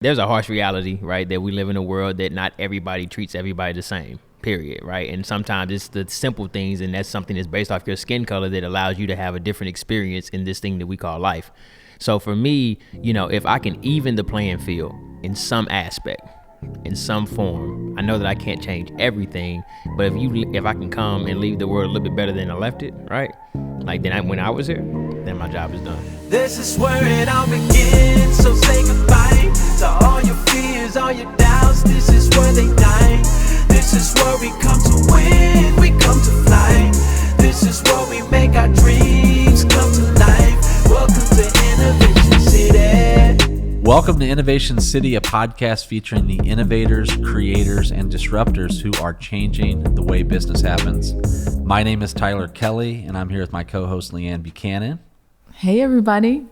There's a harsh reality, right, that we live in a world that not everybody treats everybody the same, period, right? And sometimes it's the simple things, and that's something that's based off your skin color that allows you to have a different experience in this thing that we call life. So for me, if I can even the playing field in some aspect, in some form, I know that I can't change everything, but if I can come and leave the world a little bit better than I left it, right? Like when I was here, then my job is done. This is where it all begins, so say goodbye to all your fears, all your doubts. This is where they die. This is where we come to win, we come to fly. This is where we make our dreams come to life. Welcome to Innovation City. Welcome to Innovation City, a podcast featuring the innovators, creators, and disruptors who are changing the way business happens. My name is Tyler Kelly, and I'm here with my co-host Leanne Buchanan. Hey, everybody.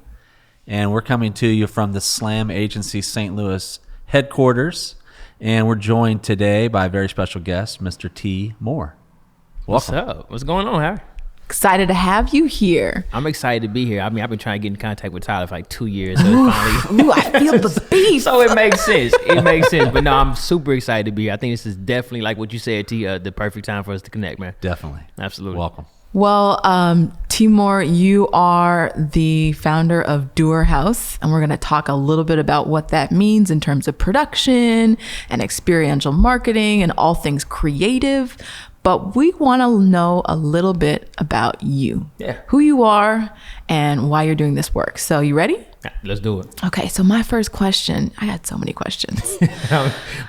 And we're coming to you from the Slam Agency St. Louis headquarters, and we're joined today by a very special guest, Mr. T.moore. Welcome. What's up? What's going on, Harry? Excited to have you here. I'm excited to be here. I mean, I've been trying to get in contact with Tyler for like 2 years. So it's finally... Ooh, I feel the beef. So it makes sense. It makes sense. But no, I'm super excited to be here. I think this is definitely, like what you said, T, the perfect time for us to connect, man. Definitely. Absolutely. Welcome. Well, T.moore, you are the founder of Doer House, and we're going to talk a little bit about what that means in terms of production and experiential marketing and all things creative. But we want to know a little bit about you, who you are, and why you're doing this work. So you ready? Yeah, let's do it. Okay, so my first question, I had so many questions.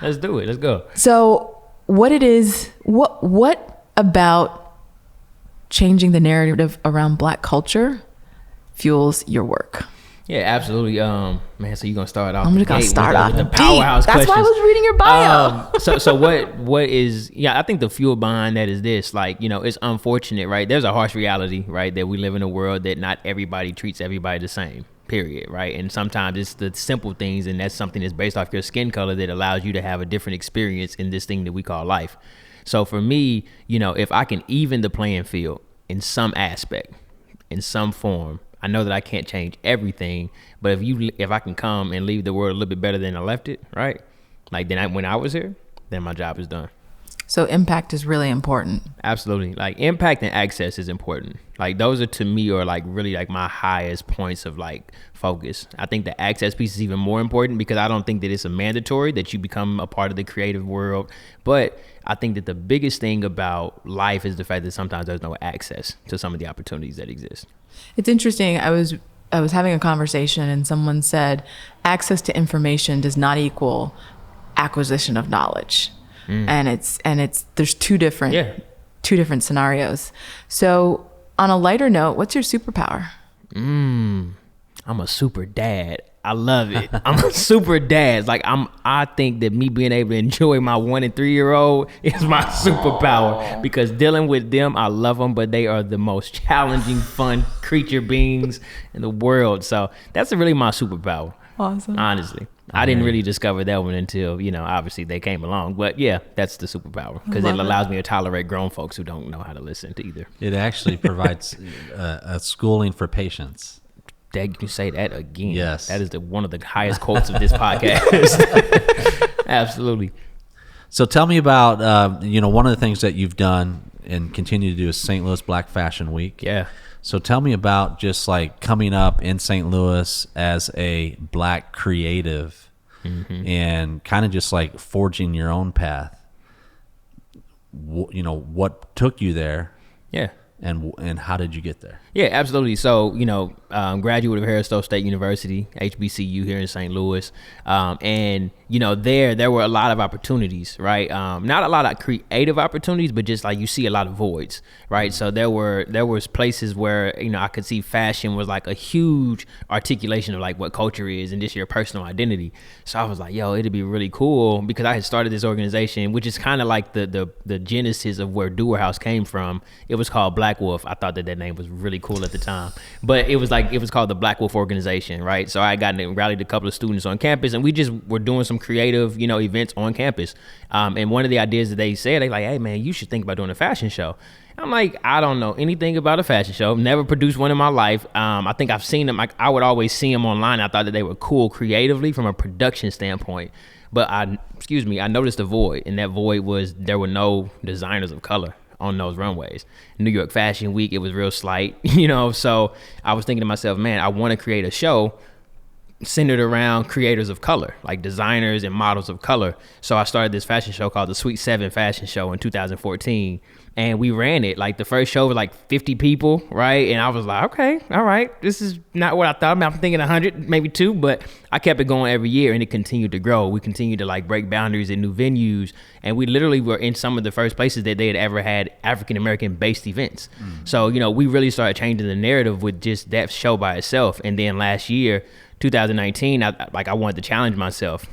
Let's do it. Let's go. So what about changing the narrative around Black culture fuels your work? Yeah, absolutely. Man, so you're gonna start off. I'm just gonna start off with the powerhouse deep. That's questions. why I was reading your bio. So what is? Yeah, I think the fuel behind that is this. Like, it's unfortunate, right? There's a harsh reality, right, that we live in a world that not everybody treats everybody the same. Period, right? And sometimes it's the simple things, and that's something that's based off your skin color that allows you to have a different experience in this thing that we call life. So for me, if I can even the playing field in some aspect, in some form, I know that I can't change everything, but if I can come and leave the world a little bit better than I left it, right? Like when I was here, then my job is done. So impact is really important. Absolutely. Like impact and access is important. Like those are to me are like really like my highest points of like focus. I think the access piece is even more important because I don't think that it's a mandatory that you become a part of the creative world. But I think that the biggest thing about life is the fact that sometimes there's no access to some of the opportunities that exist. It's interesting. I was having a conversation and someone said access to information does not equal acquisition of knowledge. And it's there's two different scenarios. So on a lighter note, what's your superpower? I'm a super dad. I love it. I'm a super dad. Like I think that me being able to enjoy my 1 and 3 year old is my superpower because dealing with them, I love them, but they are the most challenging, fun creature beings in the world. So that's really my superpower. Awesome. Honestly. I didn't really discover that one until, obviously they came along. But yeah, that's the superpower because it allows me to tolerate grown folks who don't know how to listen to either. It actually provides a schooling for patience. Dad, you say that again. Yes. That is one of the highest quotes of this podcast. Absolutely. So tell me about, one of the things that you've done and continue to do is St. Louis Black Fashion Week. Yeah. So tell me about just like coming up in St. Louis as a Black creative and kind of just like forging your own path. What took you there? Yeah. And how did you get there? Yeah, absolutely. So, graduate of Harris-Stowe State University, HBCU here in St. Louis. And, there were a lot of opportunities, right? Not a lot of creative opportunities, but just like you see a lot of voids, right? So there was places where, I could see fashion was like a huge articulation of like what culture is and just your personal identity. So I was like, it'd be really cool because I had started this organization, which is kind of like the genesis of where Doer House came from. It was called Black Black Wolf. I thought that name was really cool at the time, but it was called the Black Wolf Organization, right? So I rallied a couple of students on campus, and we just were doing some creative, events on campus. And one of the ideas that they said, they like, hey man, you should think about doing a fashion show. I'm like, I don't know anything about a fashion show. Never produced one in my life. I think I've seen them. I would always see them online. I thought that they were cool creatively from a production standpoint. But I noticed a void, and that void was there were no designers of color on those runways. New York Fashion Week, it was real slight, So I was thinking to myself, man, I want to create a show centered around creators of color, like designers and models of color. So I started this fashion show called the Sweet 7 Fashion Show in 2014. And we ran it. Like the first show was like 50 people, right? And I was like, okay, all right. This is not what I thought. I'm thinking 100, maybe 2, but I kept it going every year and it continued to grow. We continued to like break boundaries in new venues. And we literally were in some of the first places that they had ever had African-American based events. So, we really started changing the narrative with just that show by itself. And then last year, 2019, I wanted to challenge myself.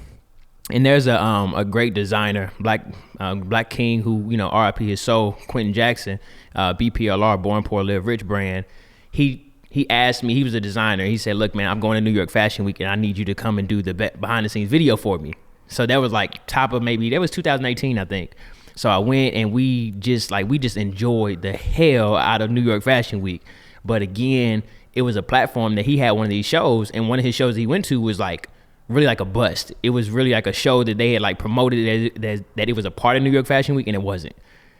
And there's a great designer, Black King, who, RIP his soul, Quentin Jackson, BPLR, Born Poor Live Rich brand. He asked me, he was a designer. He said, look, man, I'm going to New York Fashion Week and I need you to come and do the behind the scenes video for me. So that was like that was 2018, I think. So I went and we just enjoyed the hell out of New York Fashion Week. But again, it was a platform that he had one of these shows, and one of his shows he went to was like really like a bust. It was really like a show that they had like promoted that it was a part of New York Fashion Week, and it wasn't.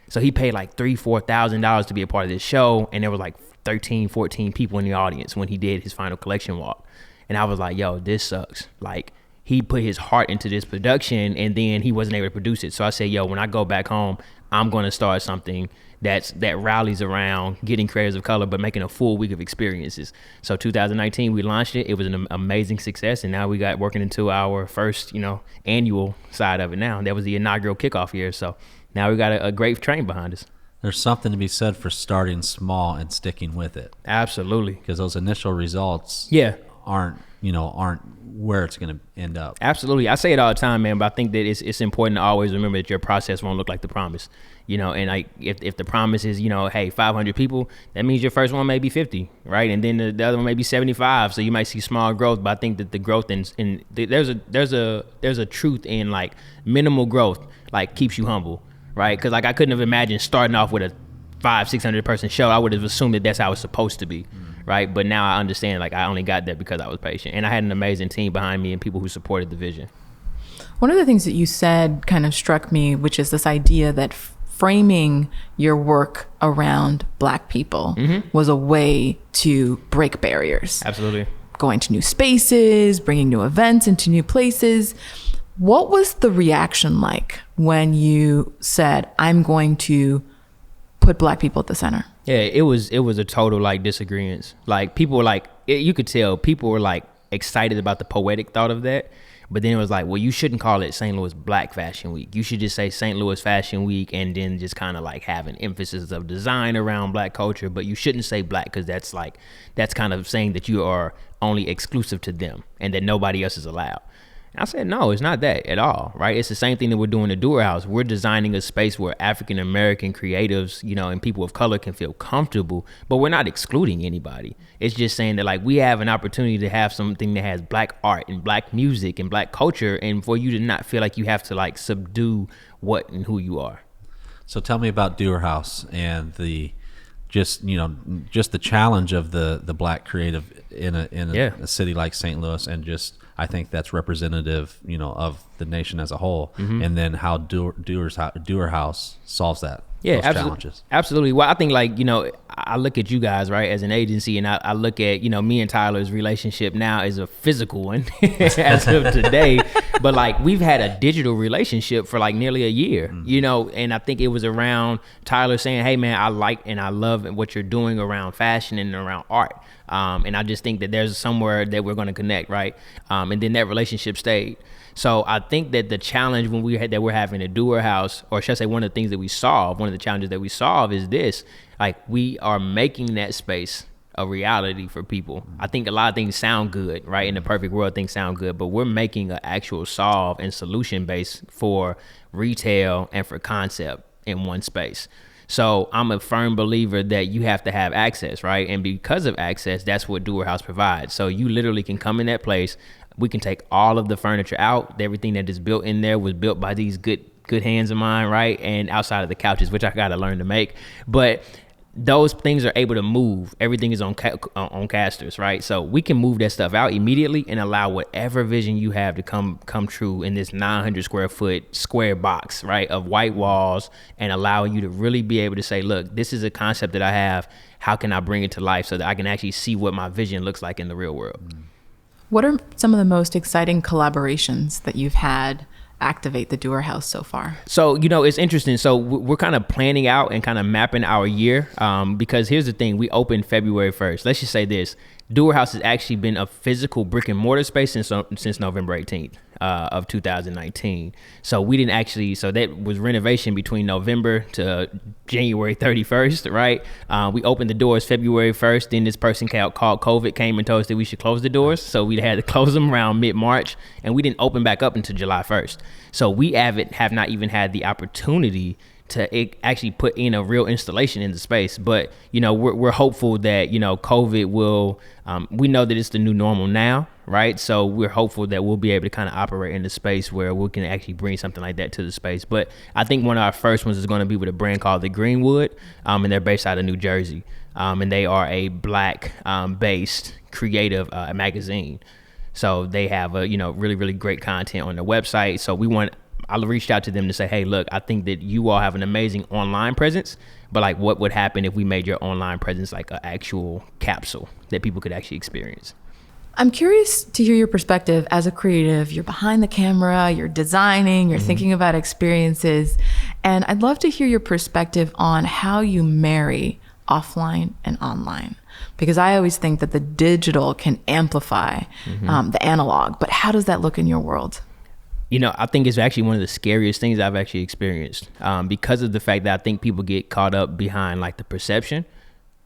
So he paid like $3,000-$4,000 to be a part of this show, and there was like 13, 14 people in the audience when he did his final collection walk. And I was like, yo, this sucks. Like, he put his heart into this production, and then he wasn't able to produce it. So I said, yo, when I go back home, I'm going to start something that rallies around getting creators of color, but making a full week of experiences. So 2019, we launched it. It was an amazing success. And now we got working into our first, annual side of it now. That was the inaugural kickoff year. So now we got a great train behind us. There's something to be said for starting small and sticking with it. Absolutely. Because those initial results aren't where it's going to end up. Absolutely. I say it all the time, man, but I think that it's important to always remember that your process won't look like the promise. And like if the promise is, hey, 500 people, that means your first one may be 50, right? And then the other one may be 75. So you might see small growth, but I think that the growth there's a truth in like minimal growth, like keeps you humble, right? Because like I couldn't have imagined starting off with a 500-600 person show. I would have assumed that that's how it's supposed to be. Right. But now I understand, like, I only got that because I was patient, and I had an amazing team behind me and people who supported the vision. One of the things that you said kind of struck me, which is this idea that framing your work around Black people was a way to break barriers. Absolutely. Going to new spaces, bringing new events into new places. What was the reaction like when you said, I'm going to put Black people at the center? Yeah, it was a total like disagreements. Like people were like, you could tell people were like excited about the poetic thought of that. But then it was like, well, you shouldn't call it St. Louis Black Fashion Week. You should just say St. Louis Fashion Week, and then just kind of like have an emphasis of design around Black culture. But you shouldn't say Black, because that's kind of saying that you are only exclusive to them and that nobody else is allowed. I said, no, it's not that at all, right? It's the same thing that we're doing at Doer House. We're designing a space where African-American creatives, and people of color can feel comfortable, but we're not excluding anybody. It's just saying that like we have an opportunity to have something that has Black art and Black music and Black culture, and for you to not feel like you have to like subdue what and who you are. So tell me about Doer House and just the challenge of the Black creative in a city like St. Louis, and just I think that's representative, of the nation as a whole, and then how Doer House solves that. Yeah, those challenges. Absolutely. Well, I think like, I look at you guys, right, as an agency, and I look at, me and Tyler's relationship now as a physical one as of today. But like we've had a digital relationship for like nearly a year, and I think it was around Tyler saying, hey man, I like and I love what you're doing around fashion and around art. And I just think that there's somewhere that we're going to connect, right? And then that relationship stayed. So I think that the challenge that we're having at Doer House, or should I say one of the things that we solve, one of the challenges that we solve is this, like we are making that space a reality for people. I think a lot of things sound good, right? In the perfect world, things sound good, but we're making an actual solve and solution base for retail and for concept in one space. So I'm a firm believer that you have to have access, right? And because of access, that's what Doer House provides. So you literally can come in that place. We can take all of the furniture out. Everything that is built in there was built by these good hands of mine, right? And outside of the couches, which I got to learn to make. But those things are able to move. Everything is on casters, right? So we can move that stuff out immediately and allow whatever vision you have to come true in this 900 square foot square box, right, of white walls, and allow you to really be able to say, look, this is a concept that I have. How can I bring it to life so that I can actually see what my vision looks like in the real world? What are some of the most exciting collaborations that you've had activate the Doer House so far? So, it's interesting. So we're kind of planning out and kind of mapping our year, because here's the thing. We opened February 1st. Let's just say this. Doer House has actually been a physical brick and mortar space since November 18th of 2019. So we didn't actually, so that was renovation between November to January 31st, right? We opened the doors February 1st. Then this person called COVID came and told us that we should close the doors. So we had to close them around mid-March, and we didn't open back up until July 1st. So we have not even had the opportunity to actually put in a real installation in the space. But, we're hopeful that, COVID will, we know that it's the new normal now, right? So we're hopeful that we'll be able to kind of operate in the space where we can actually bring something like that to the space. But I think one of our first ones is going to be with a brand called The Greenwood, and they're based out of New Jersey. And they are a Black based creative magazine. So they have really, really great content on their website. So I reached out to them to say, hey, look, I think that you all have an amazing online presence, but like what would happen if we made your online presence like an actual capsule that people could actually experience? I'm curious to hear your perspective as a creative. You're behind the camera, you're designing, you're thinking about experiences. And I'd love to hear your perspective on how you marry offline and online. Because I always think that the digital can amplify the analog, but how does that look in your world? I think it's actually one of the scariest things I've actually experienced, because of the fact that I think people get caught up behind like the perception,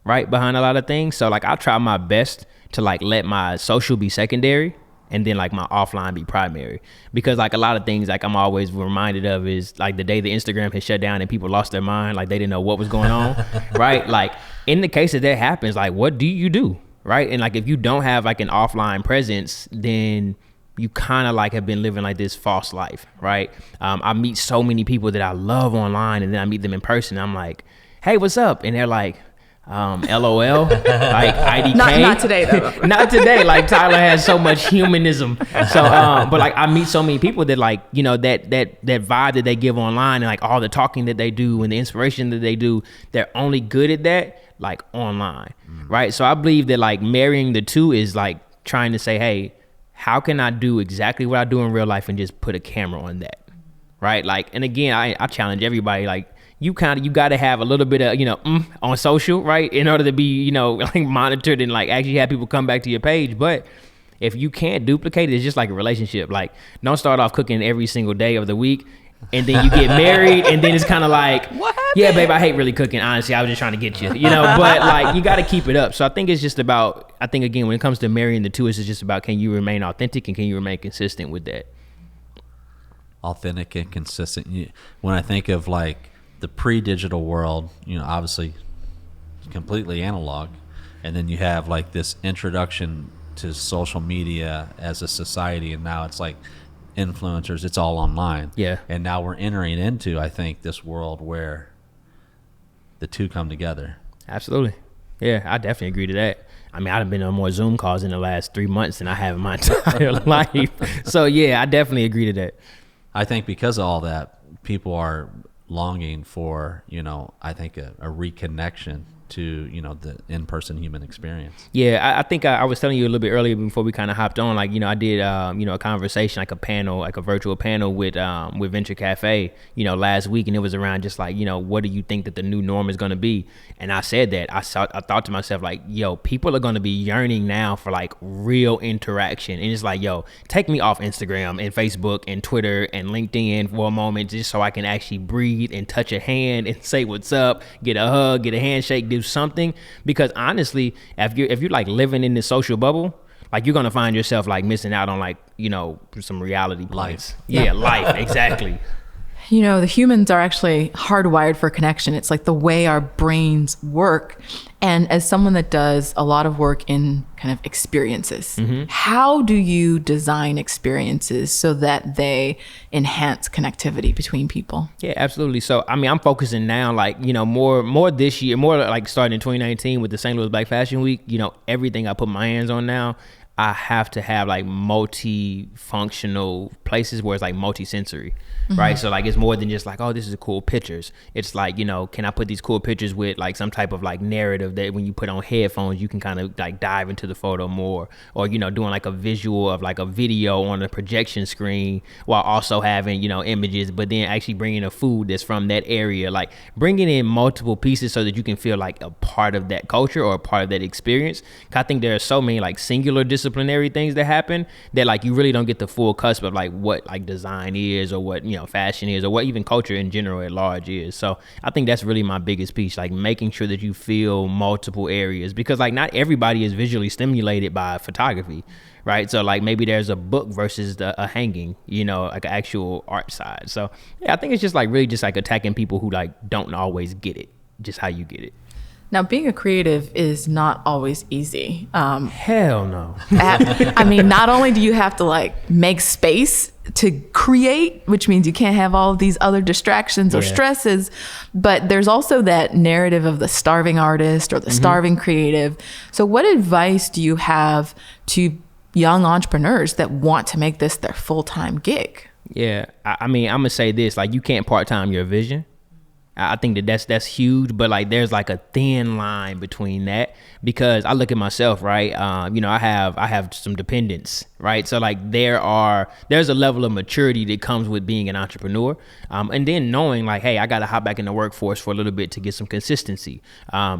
right, behind a lot of things. So like I try my best to like let my social be secondary and then like my offline be primary, because like a lot of things like I'm always reminded of is like the day the Instagram had shut down and people lost their mind, like they didn't know what was going on, right? Like in the case that happens, like what do you do, right? And like if you don't have like an offline presence, then you kind of like have been living like this false life, right? I meet so many people that I love online, and then I meet them in person. I'm like, hey, what's up? And they're like, LOL, like IDK. Not today though. Not today. Like Tyler has so much humanism. So, but like I meet so many people that like, that vibe that they give online and like all the talking that they do and the inspiration that they do, they're only good at that like online, right? So I believe that like marrying the two is like trying to say, hey, how can I do exactly what I do in real life and just put a camera on that, right? Like, and again, I challenge everybody, like you got to have a little bit of, on social, right? In order to be, like monitored and like actually have people come back to your page. But if you can't duplicate it, it's just like a relationship. Like don't start off cooking every single day of the week and then you get married and then it's kind of like, what happened? Yeah, babe, I hate really cooking. Honestly, I was just trying to get you, but like you got to keep it up. So I think it's just about, again, when it comes to marrying the two, it's just about, can you remain authentic and can you remain consistent with that? Authentic and consistent. When I think of like the pre-digital world, obviously completely analog. And then you have like this introduction to social media as a society. And now it's like influencers, it's all online. Yeah. And now we're entering into, I think, this world where the two come together. Absolutely. Yeah, I definitely agree to that. I mean, I've been on more Zoom calls in the last 3 months than I have in my entire life. So yeah, I definitely agree to that. I think because of all that, people are longing for, I think a reconnection to, the in-person human experience. Yeah, I think I was telling you a little bit earlier before we kind of hopped on, like, I did, a conversation, like a panel, like a virtual panel with Venture Cafe, last week. And it was around just like, what do you think that the new norm is going to be? And I said that I thought to myself, like, people are going to be yearning now for like real interaction. And it's like, take me off Instagram and Facebook and Twitter and LinkedIn for a moment, just so I can actually breathe and touch a hand and say what's up, get a hug, get a handshake, do something. Because honestly, if you're like living in this social bubble, like you're gonna find yourself like missing out on like some reality life. Yeah, life, exactly. You know, the humans are actually hardwired for connection. It's like the way our brains work. And as someone that does a lot of work in kind of experiences, how do you design experiences so that they enhance connectivity between people? Yeah, absolutely. So, I mean, I'm focusing now, like, you know, more this year, more like starting in 2019 with the St. Louis Black Fashion Week, you know, everything I put my hands on now, I have to have like multi-functional places where it's like multi-sensory, right? So like it's more than just like, oh, this is cool pictures. It's like, you know, can I put these cool pictures with like some type of like narrative that when you put on headphones, you can kind of like dive into the photo more, or, you know, doing like a visual of like a video on a projection screen while also having, you know, images, but then actually bringing a food that's from that area, like bringing in multiple pieces so that you can feel like a part of that culture or a part of that experience. I think there are so many like singular disciplinary things that happen that like you really don't get the full cusp of like what like design is, or what, you know, fashion is, or what even culture in general at large is. So I think that's really my biggest piece, like making sure that you feel multiple areas, because like not everybody is visually stimulated by photography, right? So like maybe there's a book versus a hanging, you know, like an actual art side. So yeah, I think it's just like really just like attacking people who like don't always get it, just how you get it. Now, being a creative is not always easy. Hell no. I mean, not only do you have to like make space to create, which means you can't have all of these other distractions or stresses, but there's also that narrative of the starving artist or the starving creative. So what advice do you have to young entrepreneurs that want to make this their full-time gig? Yeah, I mean, I'm gonna say this, like you can't part-time your vision. I think that's huge, but like there's like a thin line between that, because I look at myself, right? You know, I have some dependents, right? So like there's a level of maturity that comes with being an entrepreneur, and then knowing like, hey, I got to hop back in the workforce for a little bit to get some consistency,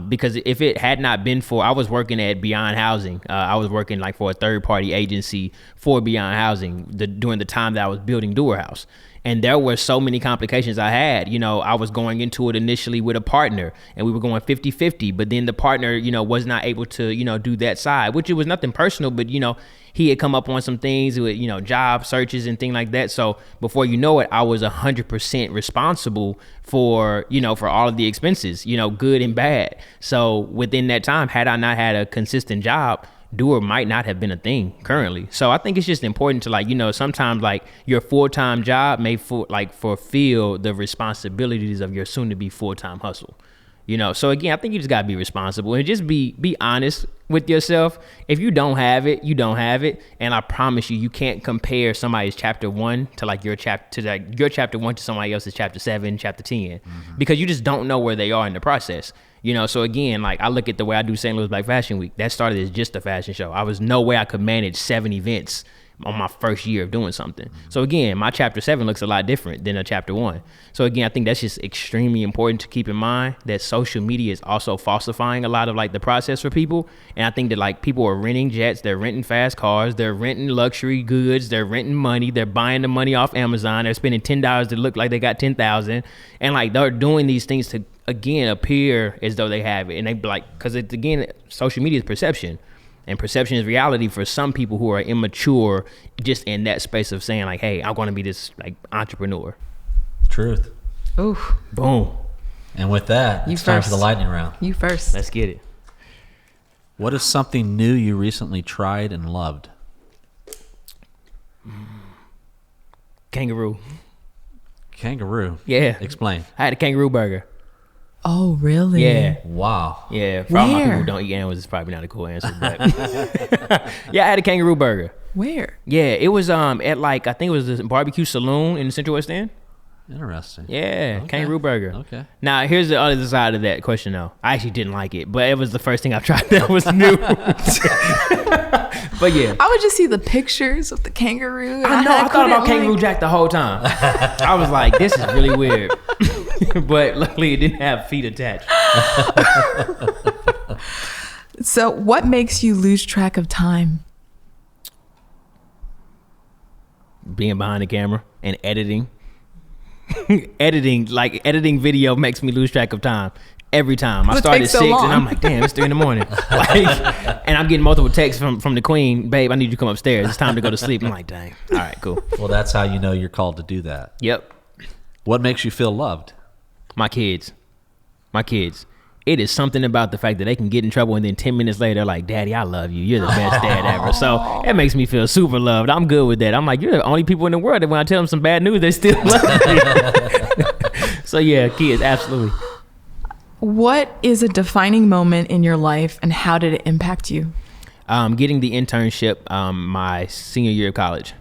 because if it had not been for, I was working at Beyond Housing, I was working like for a third party agency for Beyond Housing during the time that I was building Doer House. And there were so many complications I had. You know, I was going into it initially with a partner and we were going 50-50, but then the partner, you know, was not able to, you know, do that side, which it was nothing personal, but, you know, he had come up on some things with, you know, job searches and things like that. So before you know it, I was 100% responsible for, you know, for all of the expenses, you know, good and bad. So within that time, had I not had a consistent job, Doer might not have been a thing currently. So I think it's just important to like, you know, sometimes like your full-time job may fulfill the responsibilities of your soon to be full-time hustle, you know? So again, I think you just gotta be responsible and just be honest with yourself. If you don't have it, you don't have it. And I promise you, you can't compare somebody's chapter 1 to like your chapter 1 to somebody else's chapter 7, chapter 10, because you just don't know where they are in the process. You know, so again, like I look at the way I do St. Louis Black Fashion Week, that started as just a fashion show. I was no way I could manage 7 events on my first year of doing something. So again, my chapter 7 looks a lot different than a chapter 1. So again, I think that's just extremely important to keep in mind, that social media is also falsifying a lot of like the process for people. And I think that like people are renting jets, they're renting fast cars, they're renting luxury goods, they're renting money, they're buying the money off Amazon, they're spending $10 to look like they got 10,000. And like they're doing these things to, again, appear as though they have it. And they like, cause it's, again, social media is perception. And perception is reality for some people who are immature, just in that space of saying like, hey, I'm going to be this like entrepreneur. Truth. Oof. Boom. And with that, it's time for the lightning round. You first. Let's get it. What is something new you recently tried and loved? Kangaroo. Kangaroo. Yeah. Explain. I had a kangaroo burger. Oh, really? Yeah. Wow. Yeah. For all my Where? people who don't eat animals, it's probably not a cool answer, but yeah, I had a kangaroo burger. Where? Yeah, it was at like, I think it was the barbecue saloon in the Central West End. Interesting. Yeah, Okay. kangaroo burger. Okay. Now, here's the other side of that question, though. I actually didn't like it, but it was the first thing I tried that was new. But yeah. I would just see the pictures of the kangaroo. And I know, I thought about couldn't, Kangaroo Jack the whole time. I was like, this is really weird. But luckily, it didn't have feet attached. So what makes you lose track of time? Being behind the camera and editing. Editing video makes me lose track of time every time. I start at 6 and I'm like, damn, it's 3 a.m. And I'm getting multiple texts from the queen. Babe, I need you to come upstairs. It's time to go to sleep. I'm like, dang. All right, cool. Well, that's how you know you're called to do that. Yep. What makes you feel loved? My kids. It is something about the fact that they can get in trouble and then 10 minutes later, they're like, Daddy, I love you. You're the best dad ever. So it makes me feel super loved. I'm good with that. I'm like, you're the only people in the world that when I tell them some bad news, they still love me. So yeah, kids, absolutely. What is a defining moment in your life and how did it impact you? Getting the internship my senior year of college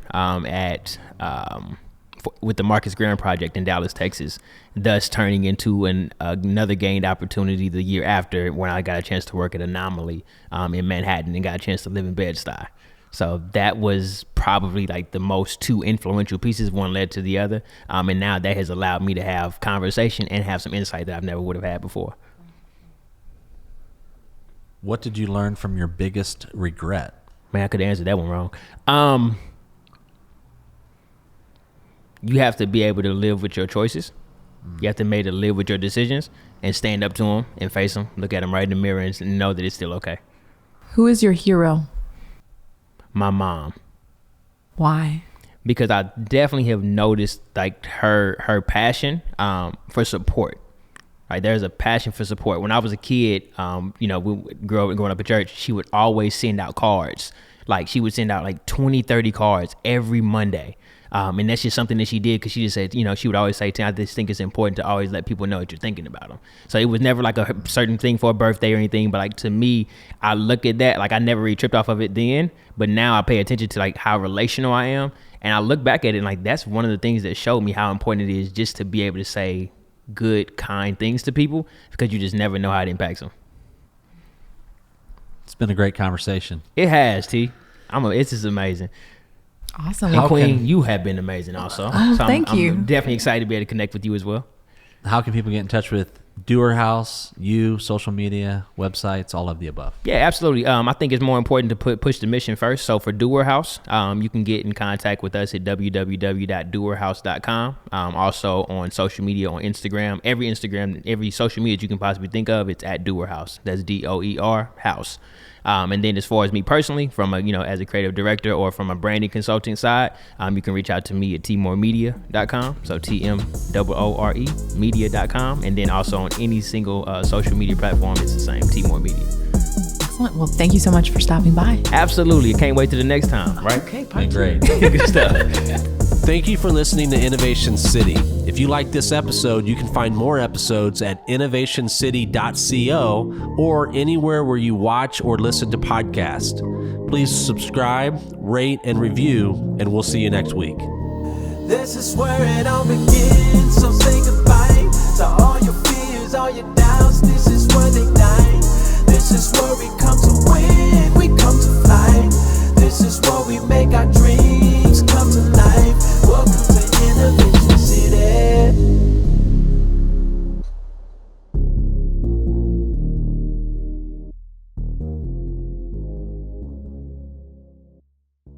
with the Marcus Graham Project in Dallas, Texas, thus turning into another gained opportunity the year after when I got a chance to work at Anomaly in Manhattan and got a chance to live in Bed-Stuy. So that was probably like the most two influential pieces. One led to the other. And now that has allowed me to have conversation and have some insight that I've never would have had before. What did you learn from your biggest regret? Man, I could have answered that one wrong. You have to be able to live with your choices. You have to be able to live with your decisions and stand up to them and face them, look at them right in the mirror and know that it's still okay. Who is your hero? My mom. Why? Because I definitely have noticed like her passion for support. Right, there's a passion for support. When I was a kid, growing up in church, she would always send out cards. Like she would send out like 20, 30 cards every Monday. And that's just something that she did because she just said, she would always say, I just think it's important to always let people know that you're thinking about them. So it was never like a certain thing for a birthday or anything. But like to me, I look at that, like I never really tripped off of it then. But now I pay attention to like how relational I am. And I look back at it and like that's one of the things that showed me how important it is just to be able to say good, kind things to people because you just never know how it impacts them. It's been a great conversation. It has, T. It's just amazing. Awesome. And Queen, you have been amazing also. Oh, so thank you. I'm definitely excited to be able to connect with you as well. How can people get in touch with Doer House, you, social media, websites, all of the above? Yeah, absolutely. I think it's more important to push the mission first. So for Doer House, you can get in contact with us at www.doerhouse.com. Also on social media, on Instagram, every social media that you can possibly think of, it's at Doer House. That's DOER House. And then as far as me personally, from as a creative director or from a branding consulting side, you can reach out to me at t.moore.media.com. So TMOORE media.com. And then also on any single social media platform, it's the same, T.moore Media. Excellent. Well, thank you so much for stopping by. Absolutely. I can't wait till the next time, right? Okay, Great. Good stuff. Thank you for listening to Innovation City. If you like this episode, you can find more episodes at innovationcity.co or anywhere where you watch or listen to podcasts. Please subscribe, rate, and review, and we'll see you next week. This is where it all begins, so say goodbye to all your fears, all your doubts. This is where they die. This is where we come to win, we come to fly. This is where we make our dreams